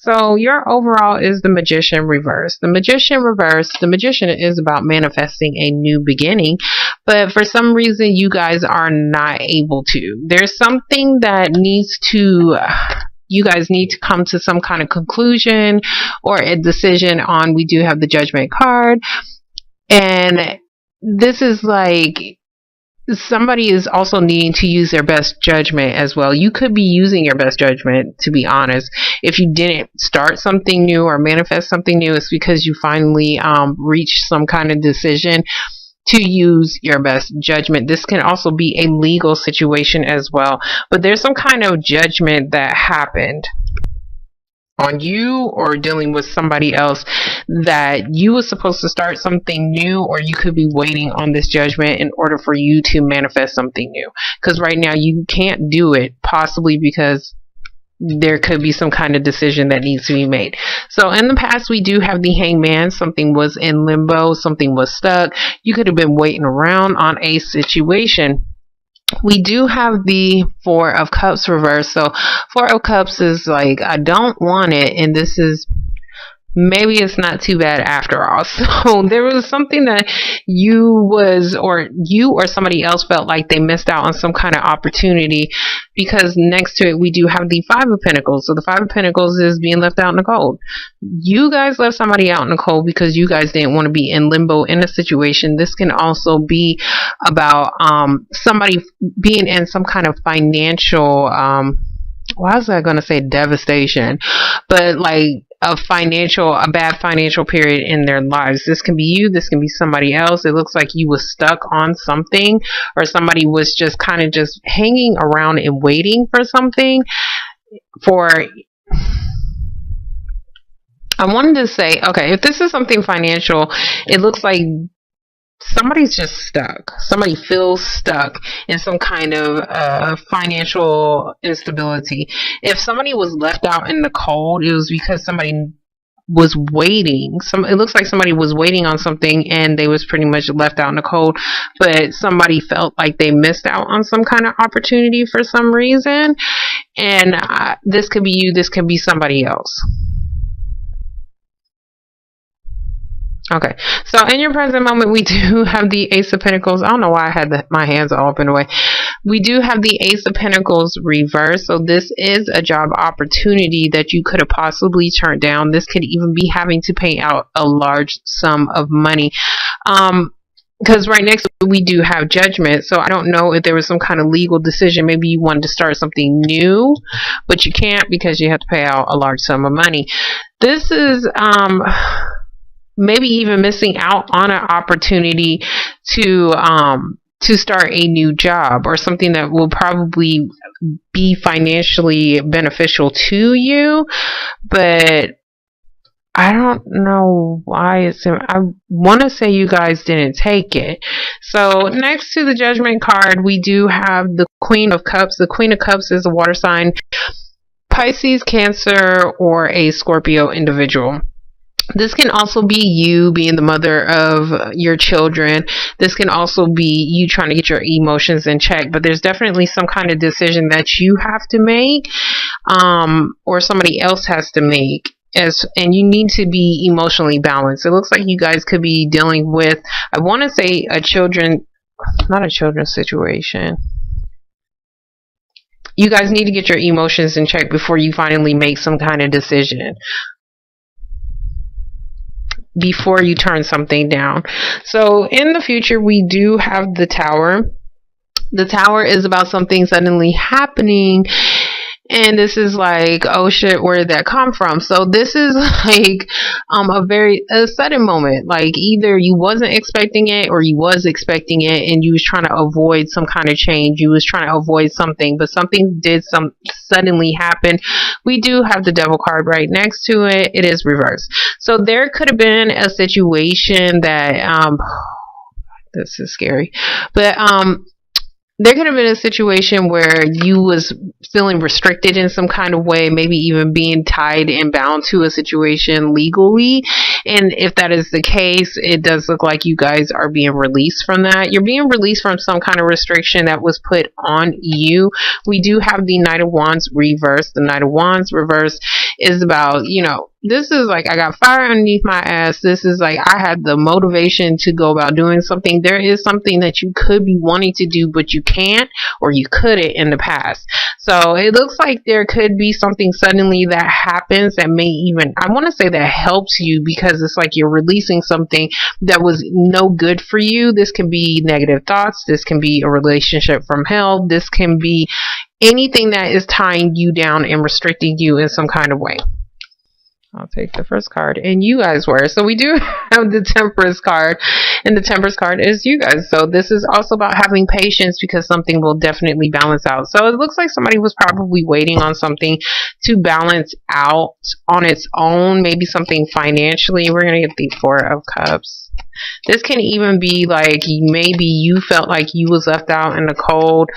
So your overall is the Magician reverse. The Magician is about manifesting a new beginning, but for some reason you guys are not able to. There's something that needs to you guys need to come to some kind of conclusion or a decision on. We do have the Judgment card, and this is like somebody is also needing to use their best judgment as well. You could be using your best judgment, to be honest. If you didn't start something new or manifest something new, it's because you finally reached some kind of decision to use your best judgment. This can also be a legal situation as well, but there's some kind of judgment that happened on you or dealing with somebody else that you were supposed to start something new, or you could be waiting on this judgment in order for you to manifest something new, because right now you can't do it, possibly because there could be some kind of decision that needs to be made. So in the past, we do have the Hangman. Something was in limbo, something was stuck. You could have been waiting around on a situation. We do have the Four of Cups reversed. So Four of Cups is like, I don't want it, and this is maybe it's not too bad after all. So there was something that you or somebody else felt like they missed out on some kind of opportunity, because next to it we do have the Five of Pentacles. So the Five of Pentacles is being left out in the cold. You guys left somebody out in the cold because you guys didn't want to be in limbo in a situation. This can also be about somebody being in some kind of financial why was I going to say devastation, but like a bad financial period in their lives. This can be you, this can be somebody else. It looks like you was stuck on something, or somebody was just kind of just hanging around and waiting for something. I wanted to say, okay, if this is something financial, it looks like somebody's just stuck. Somebody feels stuck in some kind of financial instability. If somebody was left out in the cold, it was because somebody was waiting. It looks like somebody was waiting on something and they was pretty much left out in the cold, but somebody felt like they missed out on some kind of opportunity for some reason. And this could be you, this could be somebody else. Okay, so in your present moment, we do have the Ace of Pentacles. I don't know why I had my hands all up in the way. We do have the Ace of Pentacles reversed. So this is a job opportunity that you could have possibly turned down. This could even be having to pay out a large sum of money. Because right next to it, we do have Judgment. So I don't know if there was some kind of legal decision. Maybe you wanted to start something new, but you can't because you have to pay out a large sum of money. This is maybe even missing out on an opportunity to start a new job, or something that will probably be financially beneficial to you, but I don't know why I want to say you guys didn't take it. So next to the Judgment card, we do have the Queen of Cups. The Queen of Cups is a water sign, Pisces, Cancer, or a Scorpio individual. This can also be you being the mother of your children. This can also be you trying to get your emotions in check, but there's definitely some kind of decision that you have to make, or somebody else has to make, and you need to be emotionally balanced. It looks like you guys could be dealing with, I want to say not a children's situation. You guys need to get your emotions in check before you finally make some kind of decision, before you turn something down. So in the future, we do have the Tower. The Tower is about something suddenly happening, and this is like, oh shit, where did that come from? So this is like a sudden moment. Like either you wasn't expecting it or you was expecting it, and you was trying to avoid some kind of change. You was trying to avoid something, but something did suddenly happen. We do have the Devil card right next to it. It is reversed. So there could have been a situation that this is scary, but there could have been a situation where you was feeling restricted in some kind of way, maybe even being tied and bound to a situation legally. And if that is the case, it does look like you guys are being released from that. You're being released from some kind of restriction that was put on you. We do have the Knight of Wands reverse. The Knight of Wands reverse is about, this is like, I got fire underneath my ass. This is like, I had the motivation to go about doing something. There is something that you could be wanting to do, but you can't, or you couldn't in the past. So it looks like there could be something suddenly that happens that may even, I want to say that helps you, because it's like you're releasing something that was no good for you. This can be negative thoughts. This can be a relationship from hell. This can be anything that is tying you down and restricting you in some kind of way. I'll take the first card, and you guys were. So we do have the Temperance card, and the Temperance card is you guys. So this is also about having patience, because something will definitely balance out. So it looks like somebody was probably waiting on something to balance out on its own, maybe something financially. We're going to get the Four of Cups. This can even be like maybe you felt like you was left out in the cold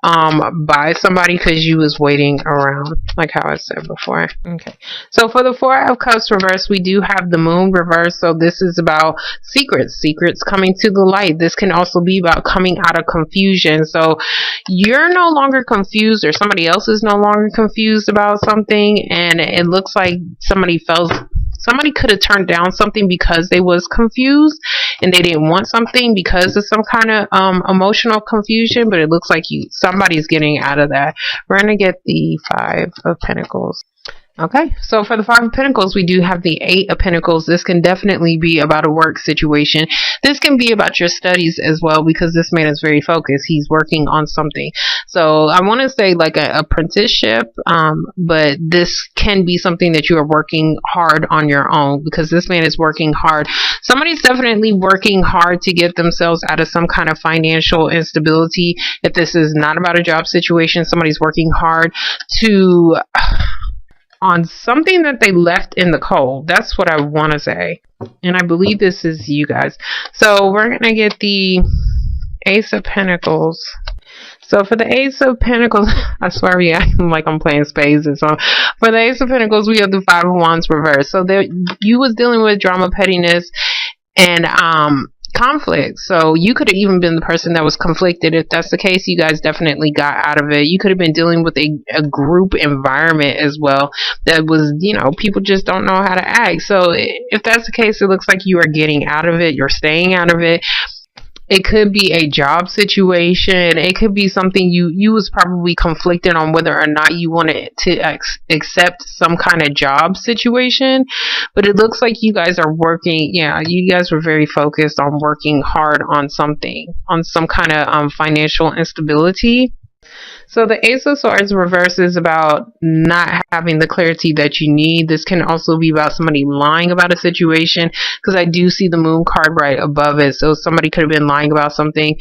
by somebody because you was waiting around, like how I said before. Okay, so for the Four of Cups reverse, we do have the Moon reverse. So this is about secrets coming to the light. This can also be about coming out of confusion. So you're no longer confused, or somebody else is no longer confused about something, and it looks like somebody could have turned down something because they was confused and they didn't want something because of some kind of emotional confusion, but it looks like somebody's getting out of that. We're going to get the Five of Pentacles. Okay, so for the Five of Pentacles, we do have the Eight of Pentacles. This can definitely be about a work situation. This can be about your studies as well, because this man is very focused. He's working on something. So I want to say like an apprenticeship, but this can be something that you are working hard on your own, because this man is working hard. Somebody's definitely working hard to get themselves out of some kind of financial instability. If this is not about a job situation, somebody's working hard to on something that they left in the cold. That's what I want to say. And I believe this is you guys. So we're going to get the Ace of Pentacles. So for the Ace of Pentacles, I swear, yeah, I'm like I'm playing spades and so. For the Ace of Pentacles, we have the Five of Wands reversed. So there, you was dealing with drama, pettiness, and conflict. So you could have even been the person that was conflicted. If that's the case, you guys definitely got out of it. You could have been dealing with a group environment as well that was, people just don't know how to act. So if that's the case, it looks like you are getting out of it. You're staying out of it. It could be a job situation. It could be something you was probably conflicted on whether or not you wanted to accept some kind of job situation. But it looks like you guys are working. Yeah, you guys were very focused on working hard on something, on some kind of financial instability. So the Ace of Swords reverse is about not having the clarity that you need. This can also be about somebody lying about a situation, because I do see the Moon card right above it. So somebody could have been lying about something,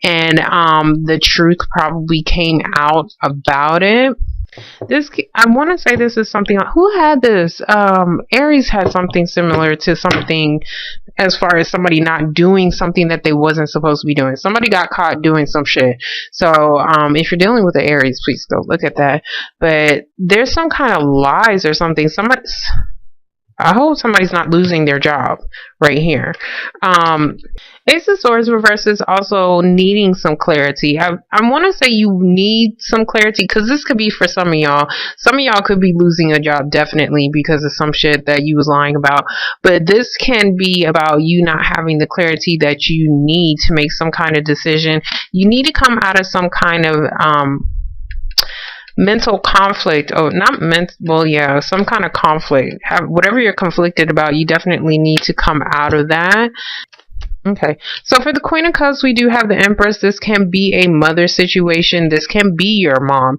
and the truth probably came out about it. This, I want to say this is something, who had this? Aries had something similar to something as far as somebody not doing something that they wasn't supposed to be doing. Somebody got caught doing some shit. So if you're dealing with the Aries, please go look at that. But there's some kind of lies or something. I hope somebody's not losing their job right here. Ace of Swords reverse is also needing some clarity. I want to say you need some clarity, because this could be for some of y'all. Some of y'all could be losing a job definitely because of some shit that you was lying about. But this can be about you not having the clarity that you need to make some kind of decision. You need to come out of some kind of mental conflict. Oh, not mental. Well, yeah, some kind of conflict. Whatever you're conflicted about, you definitely need to come out of that. Okay, so for the Queen of Cups, we do have the Empress. This can be a mother situation. This can be your mom,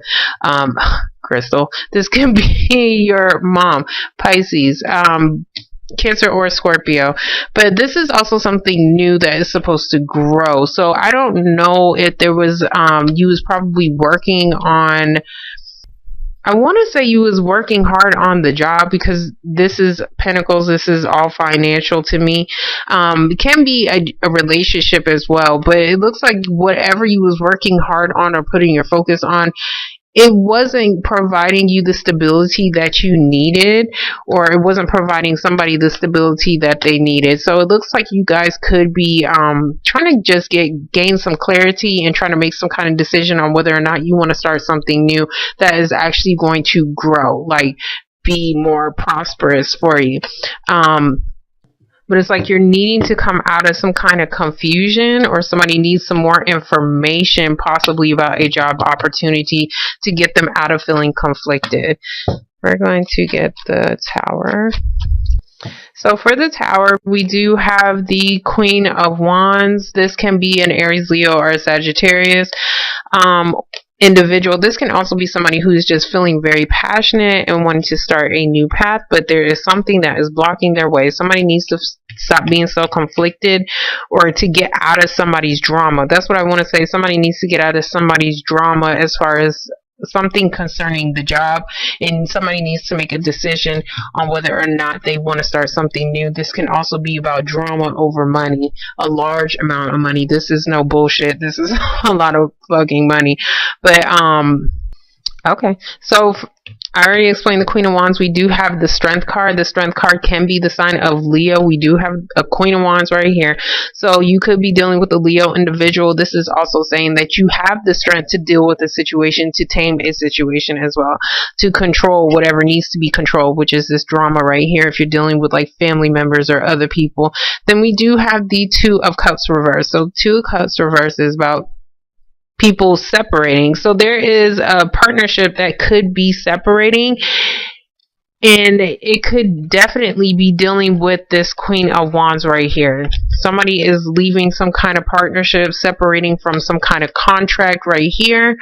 Crystal. This can be your mom, Pisces, Cancer, or Scorpio. But this is also something new that is supposed to grow. So I don't know if there was, you was probably working on I want to say you was working hard on the job, because this is Pentacles. This is all financial to me. It can be a relationship as well, but it looks like whatever you was working hard on or putting your focus on, it wasn't providing you the stability that you needed, or it wasn't providing somebody the stability that they needed. So it looks like you guys could be trying to just gain some clarity and trying to make some kind of decision on whether or not you want to start something new that is actually going to grow, like be more prosperous for you. But it's like you're needing to come out of some kind of confusion, or somebody needs some more information, possibly about a job opportunity, to get them out of feeling conflicted. We're going to get the Tower. So for the Tower, we do have the Queen of Wands. This can be an Aries, Leo, or a Sagittarius individual. This can also be somebody who is just feeling very passionate and wanting to start a new path, but there is something that is blocking their way. Somebody needs to stop being so conflicted, or to get out of somebody's drama. That's what I want to say. Somebody needs to get out of somebody's drama as far as something concerning the job, and somebody needs to make a decision on whether or not they want to start something new. This can also be about drama over money, a large amount of money. This is no bullshit. This is a lot of fucking money. But okay, so I already explained the Queen of Wands. We do have the Strength card. The Strength card can be the sign of Leo. We do have a Queen of Wands right here. So you could be dealing with a Leo individual. This is also saying that you have the strength to deal with a situation, to tame a situation as well, to control whatever needs to be controlled, which is this drama right here. If you're dealing with like family members or other people, then we do have the Two of Cups reversed. So Two of Cups reversed is about people separating. So there is a partnership that could be separating, and it could definitely be dealing with this Queen of Wands right here. Somebody is leaving some kind of partnership, separating from some kind of contract right here.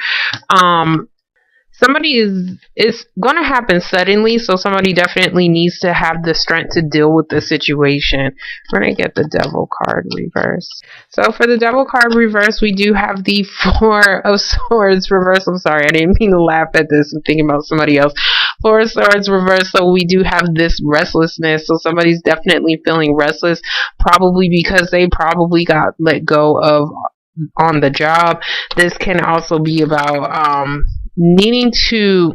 Somebody is going to happen suddenly, so somebody definitely needs to have the strength to deal with the situation. We're going to get the Devil card reverse. So for the Devil card reverse, we do have the Four of Swords reverse. I'm sorry, I didn't mean to laugh at this. I'm thinking about somebody else. Four of Swords reverse. So we do have this restlessness. So somebody's definitely feeling restless, probably because they probably got let go of on the job. This can also be about needing to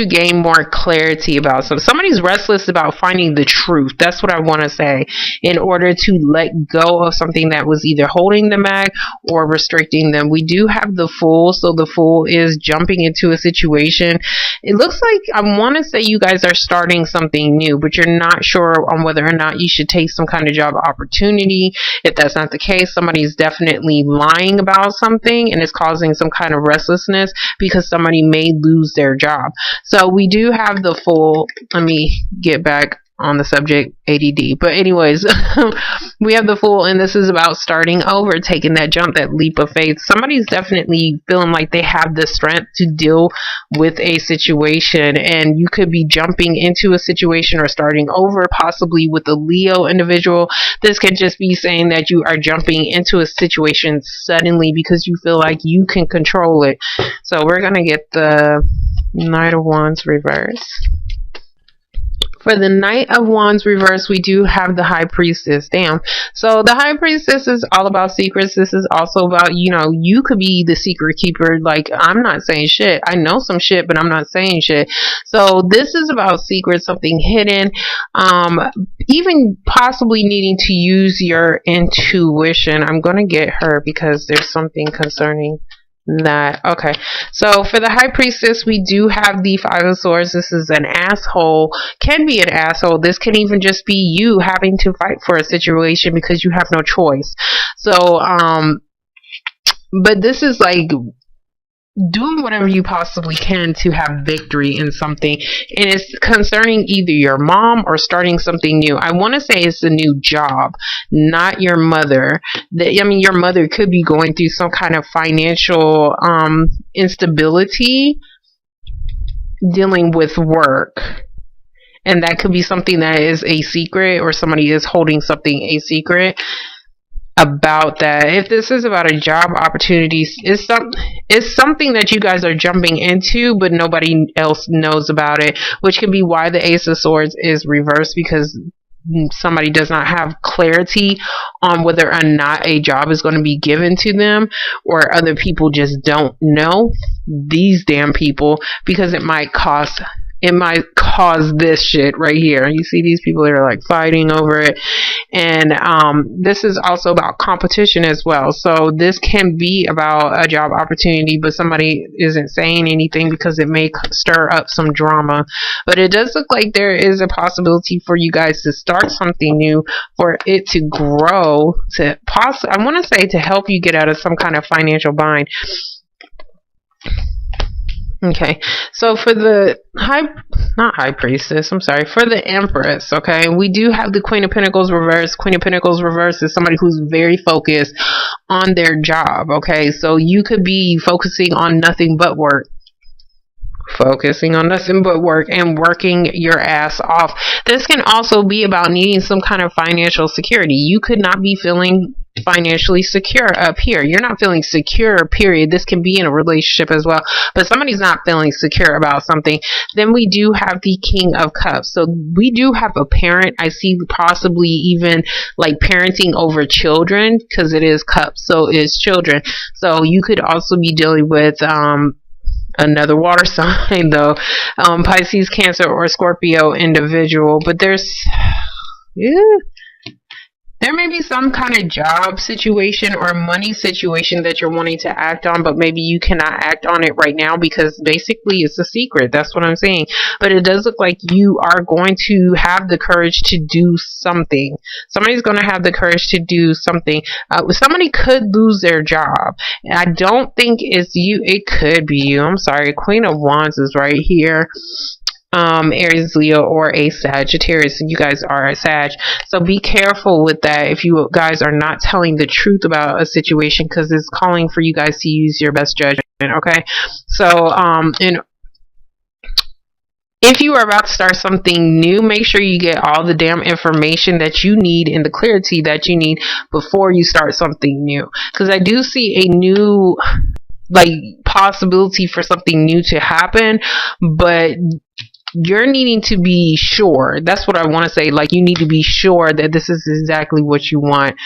gain more clarity about somebody's restless about finding the truth. That's what I want to say, in order to let go of something that was either holding them back or restricting them. We do have the Fool. So the Fool is jumping into a situation. It looks like, I want to say you guys are starting something new, but you're not sure on whether or not you should take some kind of job opportunity. If that's not the case, somebody's definitely lying about something and it's causing some kind of restlessness, because somebody may lose their job. So we do have the Fool. Let me get back on the subject, ADD. But anyways, we have the Fool, and this is about starting over, taking that jump, that leap of faith. Somebody's definitely feeling like they have the strength to deal with a situation, and you could be jumping into a situation or starting over, possibly with a Leo individual. This can just be saying that you are jumping into a situation suddenly because you feel like you can control it. So we're going to get the Knight of Wands reverse. For the Knight of Wands reverse, we do have the High Priestess. Damn. So the High Priestess is all about secrets. This is also about, you could be the secret keeper. Like, I'm not saying shit. I know some shit, but I'm not saying shit. So this is about secrets, something hidden. Even possibly needing to use your intuition. I'm going to get her because there's something concerning that. Okay, so for the High Priestess, we do have the Five of Swords. This is an asshole, can be an asshole. This can even just be you having to fight for a situation because you have no choice. So but this is like doing whatever you possibly can to have victory in something, and it's concerning either your mom or starting something new. I want to say it's a new job, not your mother. Your mother could be going through some kind of financial instability, dealing with work, and that could be something that is a secret, or somebody is holding something a secret. about that. If this is about a job opportunity, it's something that you guys are jumping into, but nobody else knows about it, which can be why the Ace of Swords is reversed, because somebody does not have clarity on whether or not a job is going to be given to them, or other people just don't know, these damn people, because it might cause this shit right here. You see these people that are like fighting over it. And this is also about competition as well. So this can be about a job opportunity, but somebody isn't saying anything because it may stir up some drama. But it does look like there is a possibility for you guys to start something new, for it to grow, I want to say to help you get out of some kind of financial bind. Okay, so for the not high priestess, I'm sorry, for the Empress, okay, we do have the Queen of Pentacles reversed. Queen of Pentacles reversed is somebody who's very focused on their job, okay, so you could be focusing on nothing but work. And working your ass off. This can also be about needing some kind of financial security. You could not be feeling financially secure up here. You're not feeling secure, period. This can be in a relationship as well, but somebody's not feeling secure about something. Then we do have the King of Cups. So we do have a parent. I see possibly even like parenting over children, because it is cups, so it's children. So you could also be dealing with another water sign though, Pisces, Cancer, or Scorpio individual. But there may be some kind of job situation or money situation that you're wanting to act on, but maybe you cannot act on it right now because basically it's a secret. That's what I'm saying. But it does look like you are going to have the courage to do something. Somebody's going to have the courage to do something. Somebody could lose their job. I don't think it's you. It could be you. I'm sorry. Queen of Wands is right here. Aries, Leo, or a Sagittarius, and you guys are a Sag, so be careful with that if you guys are not telling the truth about a situation, because it's calling for you guys to use your best judgment. Okay, so and if you are about to start something new, make sure you get all the damn information that you need and the clarity that you need before you start something new, because I do see a new possibility for something new to happen, but you're needing to be sure. That's what I want to say. Like, you need to be sure that this is exactly what you want.